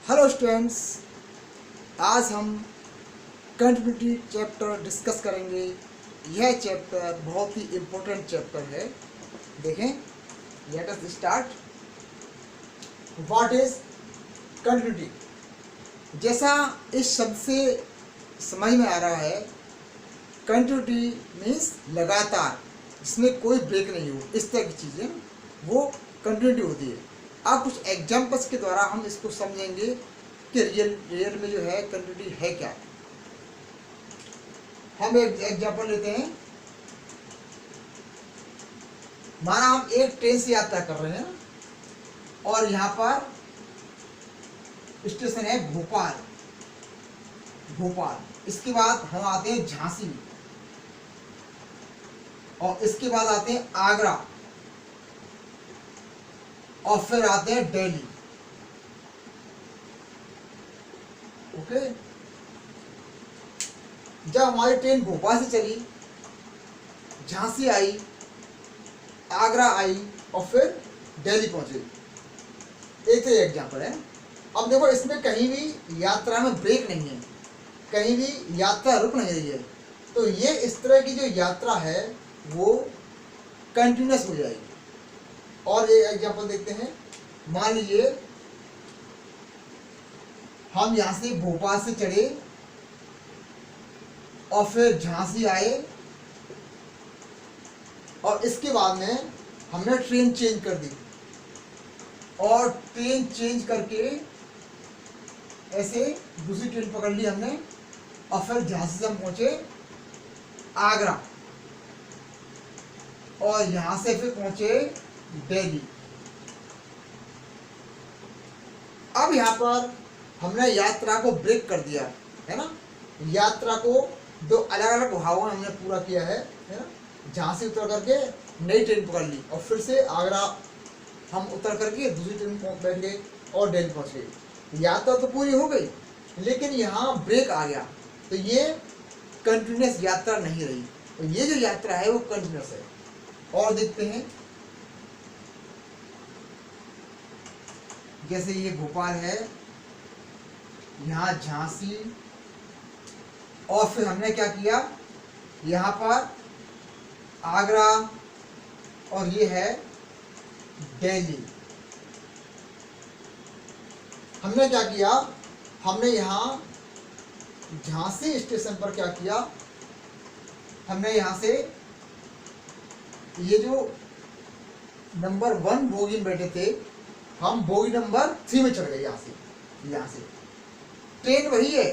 Hello students, आज हम continuity chapter discuss करेंगे। यह चैप्टर बहुत ही इम्पोर्टेंट चैप्टर है। देखें, let us start. What is continuity? जैसा इस शब्द से समझ में आ रहा है, कंटिन्यूटी मीन्स लगातार, जिसमें कोई ब्रेक नहीं हो, इस तरह की चीज़ें वो कंटिन्यूटी होती है। अब कुछ एग्जाम्पल्स के द्वारा हम इसको समझेंगे कि रियल में जो है कंटिन्यूटी है क्या। हम एक एग्जाम्पल लेते हैं। माना हम एक ट्रेन से यात्रा कर रहे हैं और यहाँ पर स्टेशन है भोपाल। इसके बाद हम आते हैं झांसी, और इसके बाद आते हैं आगरा, और फिर आते हैं दिल्ली। ओके, जब हमारी ट्रेन भोपाल से चली, झांसी आई, आगरा आई और फिर दिल्ली पहुंची। एक तो एग्जाम्पल है। अब देखो, इसमें कहीं भी यात्रा में ब्रेक नहीं है, कहीं भी यात्रा रुक नहीं रही है, तो ये इस तरह की जो यात्रा है वो कंटिन्यूअस हो जाएगी। और ये एग्जाम्पल देखते हैं। मान लीजिए हम यहाँ से भोपाल से चढ़े और फिर झांसी आए, और इसके बाद में हमने ट्रेन चेंज कर दी, और ट्रेन चेंज करके ऐसे दूसरी ट्रेन पकड़ ली हमने, और फिर झांसी से हम पहुंचे आगरा, और यहां से फिर पहुंचे दिल्ली। अब यहाँ पर हमने यात्रा को ब्रेक कर दिया है ना। यात्रा को दो अलग अलग भागों में हमने पूरा किया है ना। झांसी उतर करके नई ट्रेन पकड़ ली, और फिर से आगरा हम उतर करके दूसरी ट्रेन में बैठ गए और दिल्ली पहुंच गए। यात्रा तो पूरी हो गई, लेकिन यहाँ ब्रेक आ गया, तो ये कंटिन्यूअस यात्रा नहीं रही। तो ये जो यात्रा है वो कंटिन्यूअस है। और देखते हैं, जैसे ये भोपाल है, यहाँ झांसी, और फिर हमने क्या किया, यहाँ पर आगरा, और ये है दिल्ली। हमने क्या किया, हमने यहाँ झांसी स्टेशन पर क्या किया, हमने यहाँ से ये जो नंबर 1 बोगी में बैठे थे, हम बोगी नंबर 3 में चढ़ गए। यहाँ से ट्रेन वही है,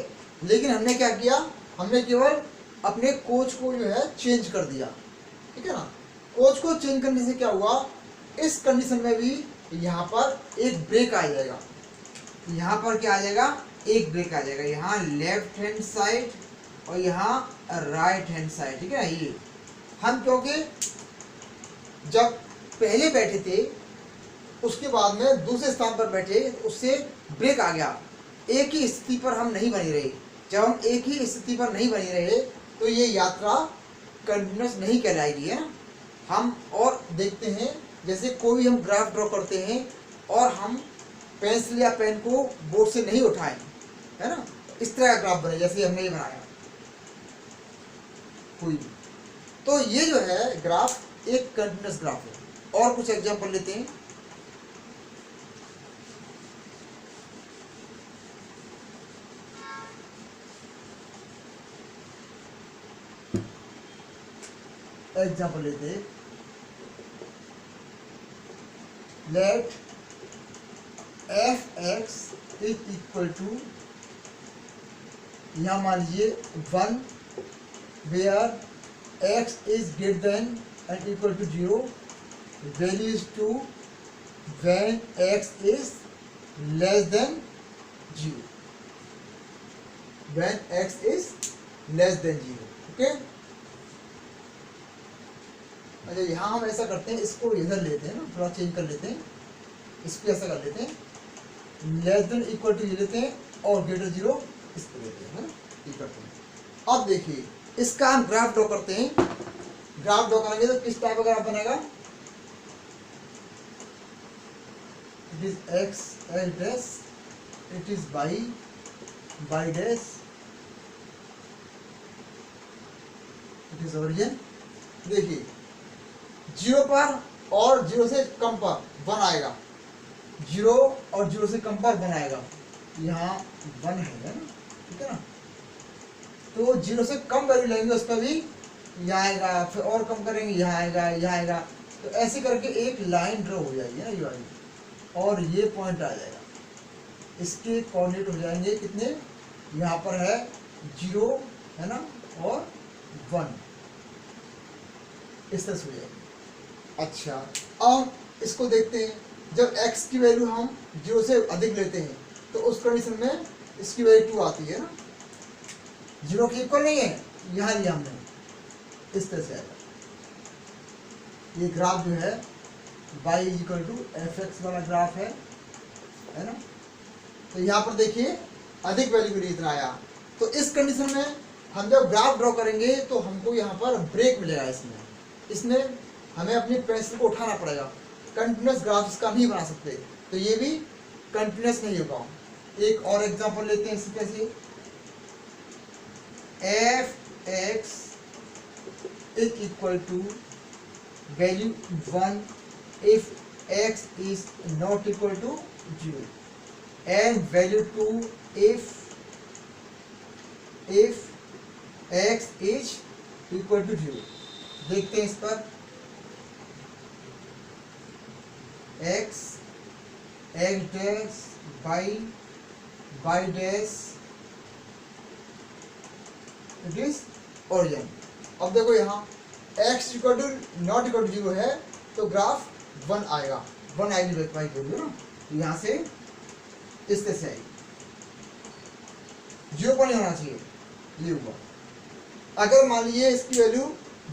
लेकिन हमने क्या किया, हमने केवल अपने कोच को जो है चेंज कर दिया। ठीक है ना। कोच को चेंज करने से क्या हुआ, इस कंडीशन में भी यहाँ पर एक ब्रेक आ जाएगा। यहाँ पर क्या आ जाएगा, एक ब्रेक आ जाएगा। यहाँ लेफ्ट हैंड साइड और यहाँ राइट हैंड साइड। ठीक है ना। ये हम क्योंकि जब पहले बैठे थे, उसके बाद में दूसरे स्थान पर बैठे, उससे ब्रेक आ गया। एक ही स्थिति पर हम नहीं बने रहे। जब हम एक ही स्थिति पर नहीं बने रहे, तो ये यात्रा कंटिन्यूअस नहीं कहलाएगी, है ना। हम और देखते हैं, जैसे कोई हम ग्राफ ड्रॉ करते हैं और हम पेंसिल या पेन को बोर्ड से नहीं उठाएं, है ना, इस तरह का ग्राफ बने जैसे हमने ये बनाया कोई भी। तो ये जो है ग्राफ एक कंटिन्यूअस ग्राफ है। और कुछ एग्जांपल लेते हैं। एग्जाम्पल लेते हैं। Late f(x) is equal to, यहाँ मान लीजिए 1, where x is greater than and equal to 0, value is 2 when x is less than 0, when x is less than 0। Okay. अच्छा, यहाँ हम ऐसा करते हैं, इसको इधर लेते हैं ना, थोड़ा चेंज कर लेते हैं। इसको ऐसा कर लेते हैं, लेस देन इक्वल टू ये लेते हैं, और ग्रेटर 0 इसको लेते हैं, ये करते हैं। अब देखिए, इसका हम ग्राफ ड्रॉ करते हैं। ग्राफ ड्रॉ करेंगे तो किस टाइप का ग्राफ बनेगा, it is x dash it is by dash, it is origin. देखिए 0 पर और 0 से कम पर 1 आएगा, 0 और 0 से कम पर 1 आएगा, यहाँ 1 है ना, ठीक है ना। तो 0 से कम वैल्यू लेंगे उस पर भी यहाँ आएगा, फिर और कम करेंगे यहाँ आएगा, यहाँ आएगा। तो ऐसे करके एक लाइन ड्रॉ हो जाएगी ना ये वाली, और ये पॉइंट आ जाएगा। इसके कोऑर्डिनेट हो जाएंगे कितने, यहाँ पर है 0 है ना और 1, इस तरह से हो जाएगी। अच्छा अब इसको देखते हैं, जब x की वैल्यू हम 0 से अधिक लेते हैं तो उस कंडीशन में इसकी वैल्यू 2 आती है ना, 0 के इक्वल नहीं है, यहाँ लिया हमने, इस तरह से आएगा। ये ग्राफ जो है y equal to f x वाला ग्राफ है ना। तो यहाँ पर देखिए अधिक वैल्यू के लिए इतना आया। तो इस कंडीशन में हम जब ग्राफ ड्रॉ करेंगे तो हमको यहाँ पर ब्रेक मिलेगा, इसमें हमें अपनी पेंसिल को उठाना पड़ेगा। कंटिन्यूस ग्राफ इसका नहीं बना सकते, तो ये भी कंटिन्यूस नहीं होगा। एक और एग्जांपल लेते हैं इसके से, f x is equal to value 1 if x is not equal to 0 and value 2 if x is equal to 0। देखते हैं इस पर, x dash y dash it is origin. अब देखो यहाँ x equal to not equal to 0 है तो graph 1 आएगा, 1 आएगी वेरीफाई करिए ना, तो यहाँ से इस तरह से आएगी, 0 पर नहीं होना चाहिए, ये हुआ। अगर मान लीजिए इसकी वैल्यू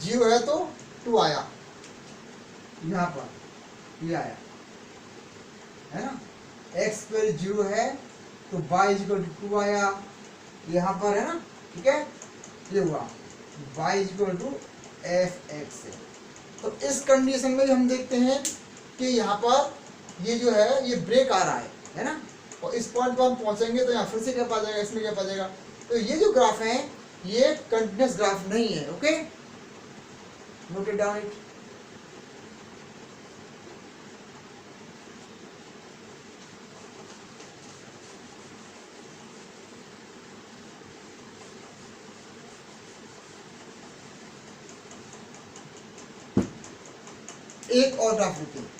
0 है तो 2 आया, यहाँ पर ये आया है ना। x की वैल्यू 0 है तो y इक्वल टू 2 आया, यहाँ पर है ना, ठीक है, ये हुआ y equal to f x है। तो इस कंडीशन में हम देखते हैं कि यहाँ पर ये जो है ये ब्रेक आ रहा है ना, और इस पॉइंट पर हम पहुंचेंगे तो यहाँ फिर से क्या पा जाएगा, इसमें क्या पा जाएगा। तो ये जो ग्राफ है ये कंटिन्यूस ग्राफ नहीं है। Okay, note it down it. एक और ग्राफ लेते हैं,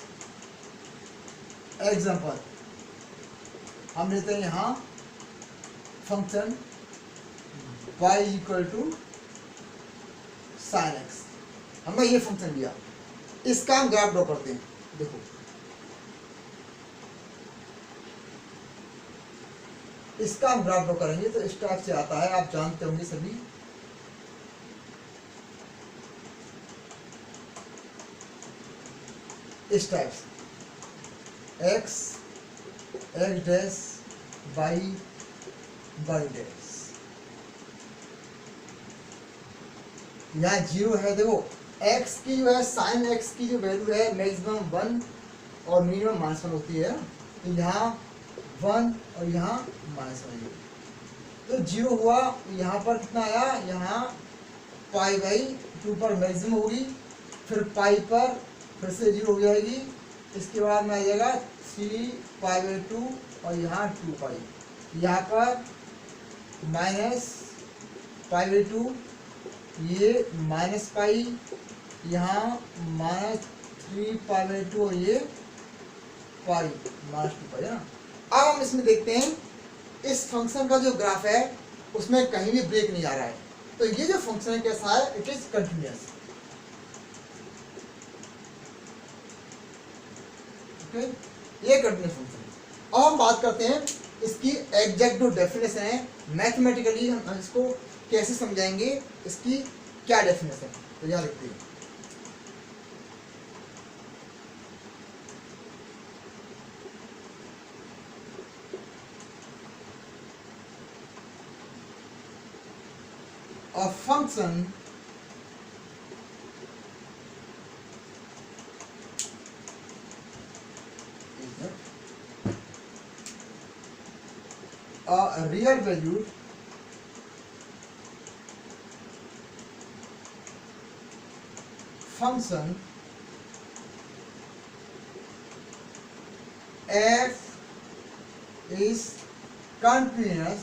एग्जांपल हम लेते हैं यहाँ function y equal to sine x, हमने ये फंक्शन लिया, इसका हम ग्राफ ड्रॉ करते हैं। देखो इसका हम ग्राफ ड्रॉ करेंगे तो इस टाइप से आता है, आप जानते होंगे सभी। इस टाइप से x डैश y डैश, यहाँ 0 है। देखो x की जो है साइन x की जो वैल्यू है मैक्सिमम 1 और मिनिमम -1 होती है, तो यहाँ 1 और यहाँ -1, तो 0 हुआ। यहाँ पर कितना आया, यहाँ π/2 पर मैक्सिमम होगी, फिर पाई पर फिर से 0 हो जाएगी, इसके बाद में आ जाएगा 3π/2 और यहाँ 2π, यहाँ पर -π/2, ये -π, यहाँ -3π/2 और ये पाई -2π है ना। अब हम इसमें देखते हैं इस फंक्शन का जो ग्राफ है उसमें कहीं भी ब्रेक नहीं आ रहा है, तो ये जो फंक्शन है कैसा है, इट इज कंटिन्यूअस। ये कंटिन्यूअस फंक्शन है। अब हम बात करते हैं इसकी एग्जैक्ट जो डेफिनेशन है, मैथमेटिकली हम इसको कैसे समझाएंगे, इसकी क्या डेफिनेशन है, तो यहाँ लिखते हैं। A function a real valued function f is continuous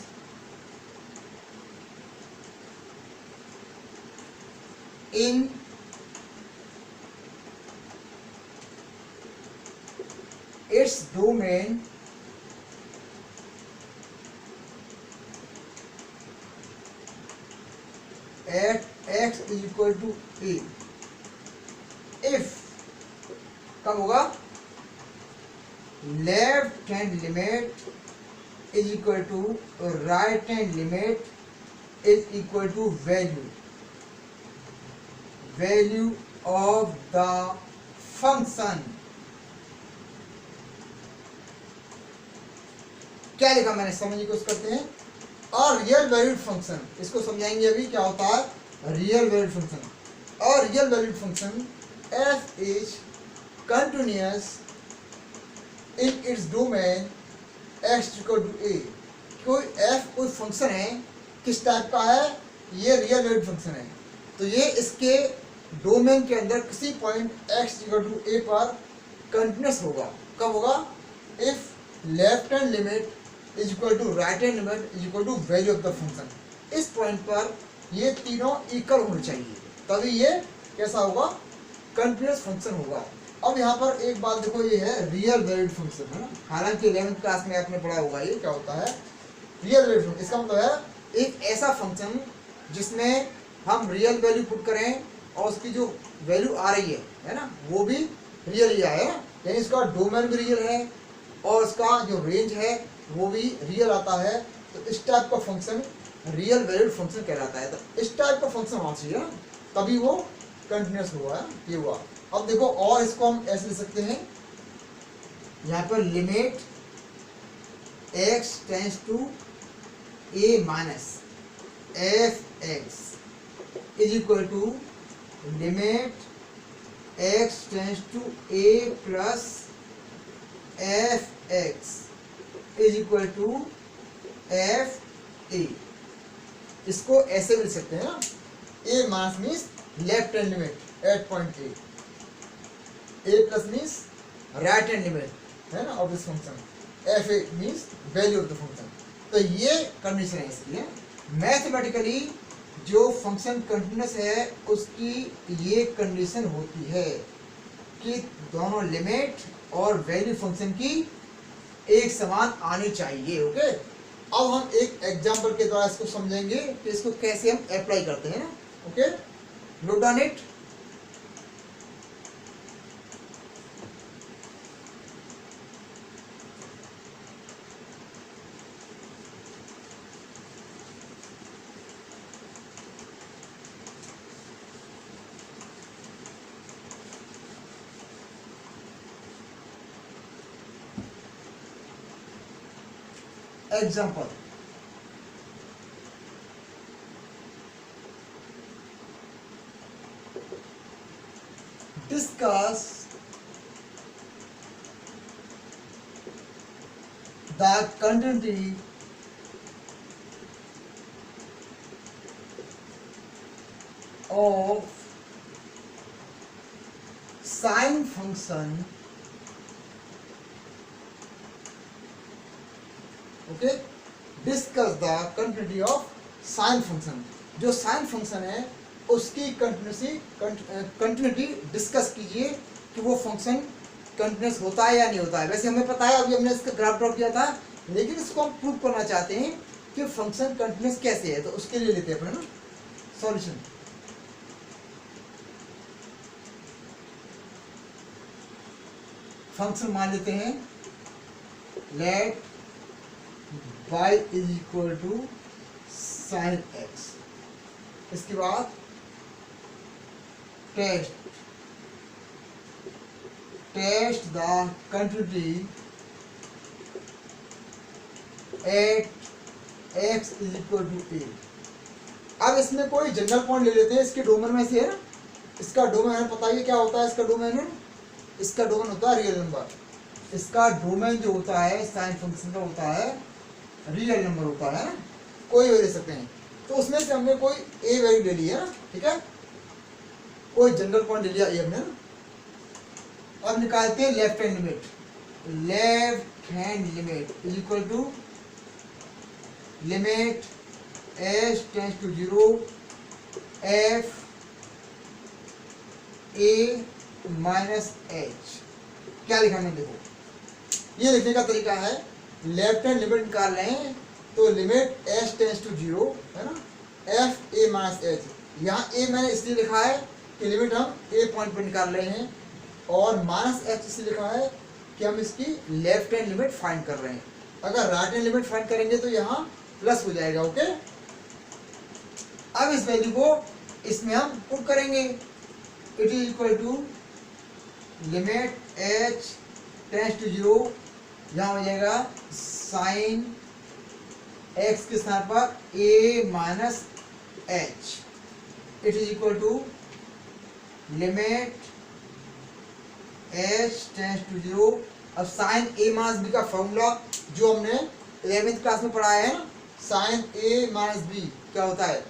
in its domain at x is equal to a. If कब होगा? Left hand limit is equal to right hand limit is equal to value of the function. क्या लिखा मैंने, समझने की कोशिश करते हैं. और रियल वैल्यूड फंक्शन, इसको समझाएंगे अभी क्या होता है रियल वैल्यूड फंक्शन. और real valued function f is continuous in its domain x equal to a. कोई f कोई फंक्शन है, किस टाइप का है, ये रियल वैल्यूड फंक्शन है. तो ये इसके डोमेन के अंदर किसी point x equal to a पर कंटिन्यूअस होगा. कब होगा? If left hand limit is equal to right hand limit is equal to value of the function. इस पॉइंट पर ये तीनों इक्वल होने चाहिए, तभी ये कैसा होगा, कंटिन्यूअस फंक्शन होगा. अब यहाँ पर एक बात देखो, ये है रियल वैल्यूड फंक्शन है ना. हालांकि 11th क्लास में आपने पढ़ा होगा ये क्या होता है रियल वैल्यूड फंक्शन. इसका मतलब है एक ऐसा फंक्शन जिसमें हम रियल वैल्यू पुट करें और उसकी जो वैल्यू आ रही है ना, वो भी रियल ही आए, यानी इसका डोमेन भी रियल है और उसका जो रेंज है वो भी रियल आता है. तो इस टाइप का फंक्शन रियल वैल्यूड फंक्शन कहलाता है. तो इस टाइप का फंक्शन होना चाहिए ना, तभी वो कंटिन्यूअस हुआ है. ये हुआ. अब देखो, और इसको हम ऐसे लिख सकते हैं, यहाँ पर limit x tends to a minus f x is equal to limit x tends to a plus f x is equal to f a. इसको ऐसे भी लिख सकते हैं ना, a minus means left hand limit at point a, a plus means right hand limit है ना of this function, f a means value of the function. तो ये कंडीशन है इसकी. मैथमेटिकली जो फंक्शन कंटिन्यूअस है उसकी ये कंडीशन होती है कि दोनों लिमिट और वैल्यू फंक्शन की एक समान आनी चाहिए. ओके, अब हम एक एग्जांपल के द्वारा इसको समझेंगे कि इसको कैसे हम अप्लाई करते हैं ना. Okay, note down it. Example. Discuss the continuity of sine function. Okay, discuss the continuity of sine function. जो साइन फंक्शन है उसकी कंटिन्यूटी डिस्कस कीजिए कि वो फंक्शन कंटिन्यूस होता है या नहीं होता है. वैसे हमें पता है, अभी हमने इसका ग्राफ ड्रॉ किया था, लेकिन इसको हम प्रूव करना चाहते हैं कि फंक्शन कंटिन्यूस कैसे है. तो उसके लिए लेते हैं अपने ना सॉल्यूशन. फंक्शन मान लेते हैं let y is equal to sine x. इसके बाद test the continuity at x is equal to a. अब इसमें कोई जनरल पॉइंट ले लेते हैं इसके डोमेन में से है ना. इसका डोमेन हमें पता है क्या होता है. इसका डोमेन होता है रियल नंबर. इसका डोमेन जो होता है साइन फंक्शन का होता है रियल नंबर होता है ना, कोई भी ले सकते हैं। तो उसमें से हमने कोई ए वैल्यू ले ली है ना, ठीक है, कोई जनरल पॉइंट ले लिया ए हमने ना। अब निकालते हैं left hand limit. Left hand limit is equal to limit H tends to 0 f a minus h. क्या लिखा मैंने, देखो ये लिखने का तरीका है, लेफ्ट हैंड लिमिट निकाल रहे हैं तो लिमिट एच टेंड्स टू 0 है ना, एफ ए माइनस एच। यहाँ ए मैंने इसलिए लिखा है कि लिमिट हम ए पॉइंट पर निकाल रहे हैं, और माइनस एच इसलिए लिखा है कि हम इसकी लेफ्ट हैंड लिमिट फाइंड कर रहे हैं। अगर राइट हैंड लिमिट फाइंड करेंगे तो यहाँ प्लस हो जाएगा, ओके। अब इस वैल्यू को इसमें हम पुट करेंगे, it is equal to limit H tends to 0, यहाँ हो जाएगा साइन एक्स के स्थान पर A minus H, it is equal to limit H tends to 0। अब साइन ए माइनस बी का फॉर्मूला जो हमने 11th क्लास में पढ़ाया है ना, साइन ए माइनस बी क्या होता है,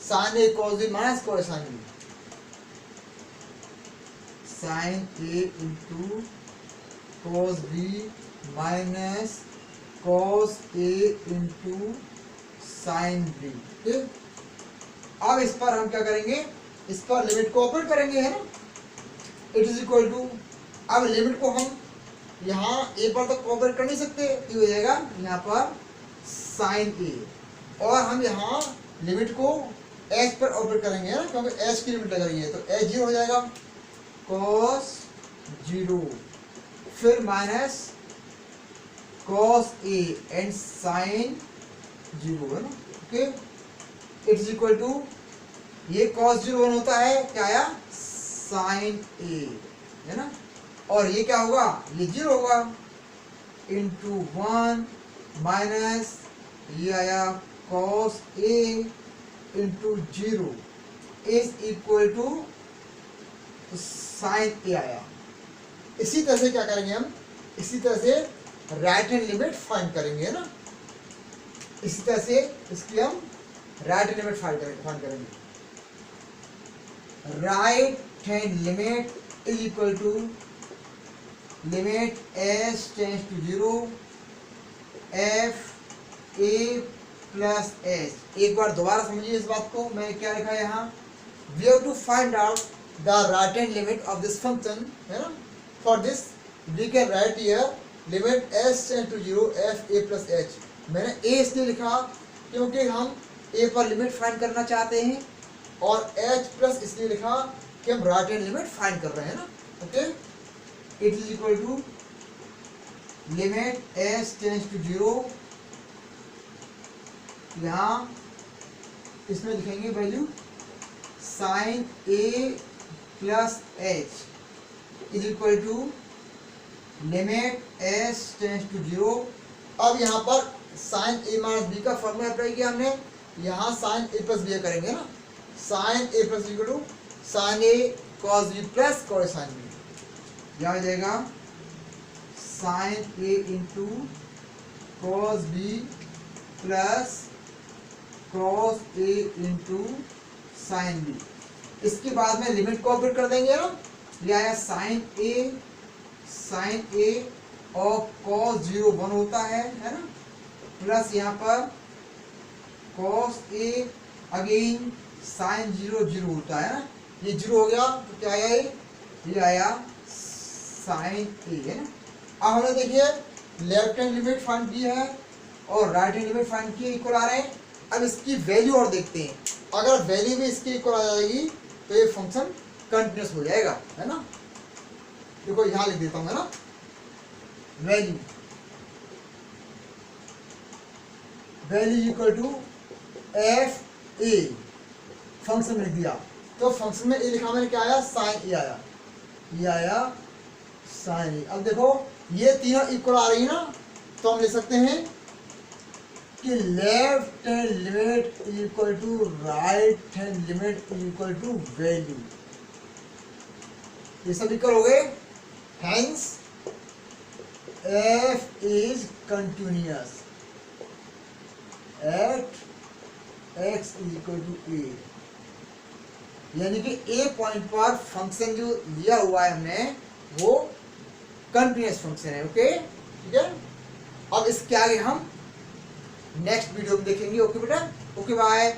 sine A cos B minus cos sine B, sine A into cos B minus cos A into sine B, ठीक। अब इस पर हम क्या करेंगे, इस पर लिमिट को ऑपरेट करेंगे, है ना, इट इज इक्वल टू, अब लिमिट को हम यहाँ ए पर तो ऑपरेट कर नहीं सकते, ये हो जाएगा यहाँ पर साइन ए, और हम यहाँ लिमिट को एच पर ऑपरेट करेंगे ना, क्योंकि एच की लिमिट लग रही है, तो एच 0 हो जाएगा कॉस 0, फिर minus cos a and sine 0 है ना, okay. It is equal to, ये कॉस 0 1 होता है, क्या आया साइन ए, है ना, और ये क्या होगा, ये 0 होगा, इंटू 1 माइनस ये आया cos A into 0 is equal to sine A आया। इसी तरह से क्या करेंगे हम, इसी तरह से राइट हैंड लिमिट फाइंड करेंगे, है ना, इसी तरह से इसकी हम राइट हैंड लिमिट फाइंड करेंगे। Right hand limit is equal to limit H tends to 0 f a plus h. एक बार दोबारा समझिए इस बात को, मैंने क्या लिखा है यहाँ, we have to find out the right hand limit of this function, है ना। For this we can write here limit H tends to 0 f a plus h. मैंने ए इसलिए लिखा क्योंकि हम ए पर लिमिट फाइंड करना चाहते हैं, और एच प्लस इसलिए लिखा कि हम राइट हैंड लिमिट फाइंड कर रहे हैं ना, okay. It is equal to limit H tends to 0, यहाँ इसमें लिखेंगे value sine a plus h is equal to limit H tends to 0। अब यहाँ पर साइन ए माइनस बी का फॉर्मूला अप्लाई किया हमने, यहाँ साइन ए प्लस बी करेंगे ना, sine a plus b equal to sine A cos b plus cos sine b, यहाँ आ जाएगा sine A into cos b plus cos A into sine B. इसके बाद में लिमिट को ऑपरेट कर देंगे ना, ये आया साइन ए और कॉस 0 1 होता है ना, प्लस यहाँ पर कॉस ए अगेन साइन 0 0 होता है ना, ये 0 हो गया तो क्या आया, ये आया साइन ए, है ना। अब हमने देखिए लेफ्ट हैंड लिमिट फाइंड की है और राइट हैंड लिमिट फाइंड की, इक्वल आ रहे हैं। अब इसकी वैल्यू और देखते हैं, अगर वैल्यू भी इसकी इक्वल आ जाएगी तो ये फंक्शन कंटिन्यूस हो जाएगा, है ना। देखो यहाँ लिख देता हूँ, है ना, value equal to f a, function में लिख दिया, तो फंक्शन में ए लिखा मैंने, क्या आया साइन ए आया, ये आया साइन ए। अब देखो ये तीनों इक्वल आ रही है ना, तो हम लिख सकते हैं कि left hand limit equal to right hand limit equal to value, ये सब इक्वल हो गए, hence F is continuous. At x is equal to A, यानी कि ए पॉइंट पर फंक्शन जो लिया हुआ है हमने वो कंटिन्यूअस फंक्शन है। ओके, ठीक है। अब इसके आगे हम नेक्स्ट वीडियो में देखेंगे। ओके बेटा, ओके बाय।